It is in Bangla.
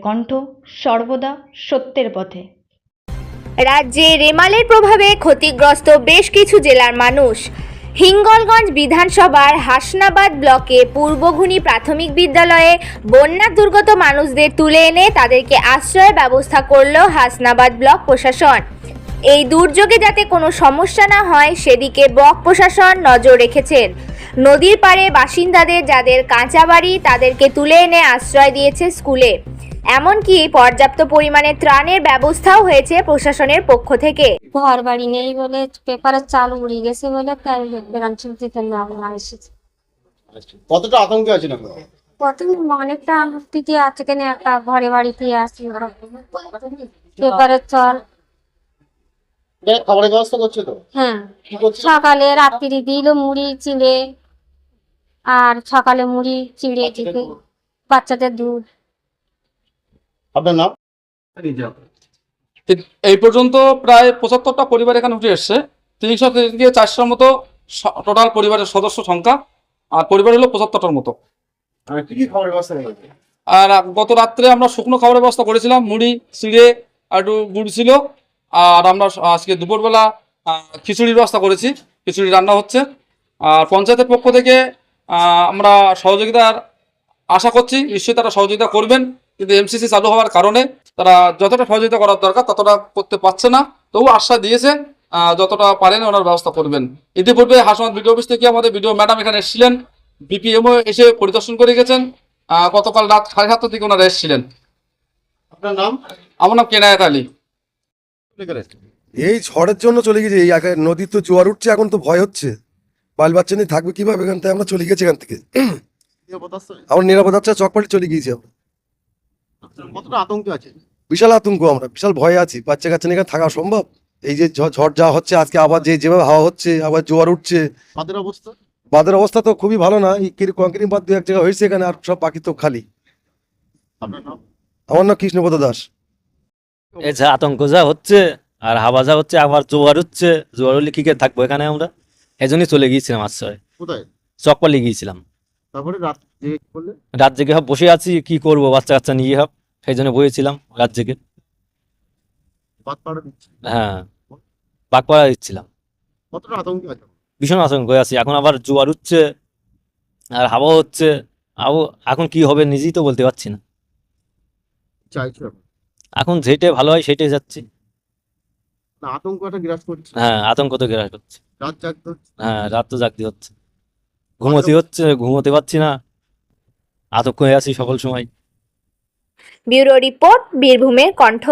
কণ্ঠ, সর্বদা সত্যের পথে। রাজ্যে রেমালের প্রভাবে ক্ষতিগ্রস্ত বেশ কিছু জেলার মানুষ। হিঙ্গলগঞ্জ বিধানসভার হাসনাবাদ ব্লকে পূর্বঘুনি প্রাথমিক বিদ্যালয়ে বন্যা দুর্গত মানুষদের তুলে এনে তাদেরকে আশ্রয়ের ব্যবস্থা করল হাসনাবাদ ব্লক প্রশাসন। এই দুর্যোগে যাতে কোনো সমস্যা না হয় সেদিকে ব্লক প্রশাসন নজর রেখেছেন। নদীর পাড়ে বাসিন্দাদের যাদের কাঁচা বাড়ি তাদেরকে তুলে এনে আশ্রয় দিয়েছে স্কুলে। এমনকি পর্যাপ্ত পরিমাণে ত্রাণের ব্যবস্থাও হয়েছে প্রশাসনের পক্ষ থেকে। ঘর বাড়ি নেই বলে পেপারের চাল উড়ে গেছে বলে তাই ব্রাঞ্চের দিতে আমরা এসেছি। কতটা আতঙ্কে আছেন আপনারা? প্রথম অনেকটা স্থিতি আছে কেন একটা ঘরে বাড়িতে আসি পেপারের চাল। খাবারের ব্যবস্থা করছে তো? হ্যাঁ, কি করছে? সকালে রাত্রি দিল মুড়ি চিড়ে, আর সকালে মুড়ি চিড়ে দিতে বাচ্চাদের দুধ। আপনার নাম? এই পর্যন্ত প্রায় 75টা পরিবার এখানে উঠে এসছে। 300 থেকে 400 মতো টোটাল পরিবারের সদস্য সংখ্যা, আর পরিবার হলো 75টার মতো। কি কি খাবারের ব্যবস্থা করেছে? আর গত রাত্রে আমরা শুকনো খাবারের ব্যবস্থা করেছিলাম, মুড়ি চিড়ে আর একটু গুড় ছিল। আর আমরা আজকে দুপুরবেলা খিচুড়ির ব্যবস্থা করেছি, খিচুড়ি রান্না হচ্ছে। আর পঞ্চায়েতের পক্ষ থেকে আমরা সহযোগিতার আশা করছি, নিশ্চয়ই তারা সহযোগিতা করবেন, কিন্তু এমসিসি চালু হওয়ার কারণে তারা যতটা সহযোগিতা করার দরকার ততটা করতে পারছে না। তবু আশ্বাস দিয়েছে যতটা পারেন ওনার ব্যবস্থা করবেন। ইতিপূর্বে হাসনাবাদ বিডিও অফিস থেকে আমাদের বিডিও ম্যাডাম এখানে এসেছিলেন, বিপিএমও এসে পরিদর্শন করে গেছেন। গতকাল রাত 7:30 থেকে ওনারা এসেছিলেন। আপনার নাম? আমার নাম কেনায়েত আলী। এই ঝড়ের জন্য চলে গেছে। এই নদীর তো জোয়ার উঠছে, এখন তো ভয় হচ্ছে, বাল বাচ্চা নিয়ে থাকবে কিভাবে এখান থেকে। আমরা চলে গেছি এখান থেকে, আমরা নিরাপত্তা চকপাটি চলে গিয়েছি। আমরা কতটা আতঙ্কে আছে? বিশাল আতঙ্ক, আমরা বিশাল ভয়ে আছি। বাচ্চা কাচ্চা নিয়ে এখানে থাকা সম্ভব? এই যে ঝড় যা হচ্ছে আজকে, আবার যেভাবে হাওয়া হচ্ছে, আবার জোয়ার উঠছে। বাদের অবস্থা? বাঁধের অবস্থা তো খুবই ভালো না। এই কংক্রিট বাঁধ 2-1 জায়গা হয়েছে এখানে, আর সব বাকি তো খালি। আপনার নাম? আমার নাম কৃষ্ণপদ দাস। এই যে আতঙ্ক যা হচ্ছে আর হাওয়া যা হচ্ছে, আবার জোয়ার হচ্ছে, জোয়ার হলে কি করে থাকবো এখানে আমরা, এজন্যই চলে গিয়েছিলাম আশ্রয়। কোথায়? চকপালি গিয়েছিলাম। তারপরে রাত জেগে কি করলে? রাত জেগে সব বসে আছি, কি করব, বাচ্চা কাচ্চা নিয়ে সব, সেই জন্য বসেছিলাম রাত জেগে। বাদ পাড়া দিচ্ছে। হ্যাঁ, পাকপাড়া দিচ্ছিলাম। কতটা আতঙ্কে আছে? ভীষণ আতঙ্ক আছি। এখন আবার জোয়ার উঠছে আর হাওয়া হচ্ছে, এখন কি হবে নিজেই তো বলতে পারছি না। চাইছো এখন? এখন যেটাই ভালো হয় সেটাই যাচ্ছি। না, আতঙ্কটা গ্রাস করছে। হ্যাঁ, আতঙ্ক তো গ্রাস করছে। রাত জাগতে হচ্ছে। হ্যাঁ, রাত তো জাগতে হচ্ছে, ঘুমোতে পারছি না, আতঙ্ক হয়ে আছি সকল সময়। ব্যুরো রিপোর্ট, বীরভূমের কণ্ঠ।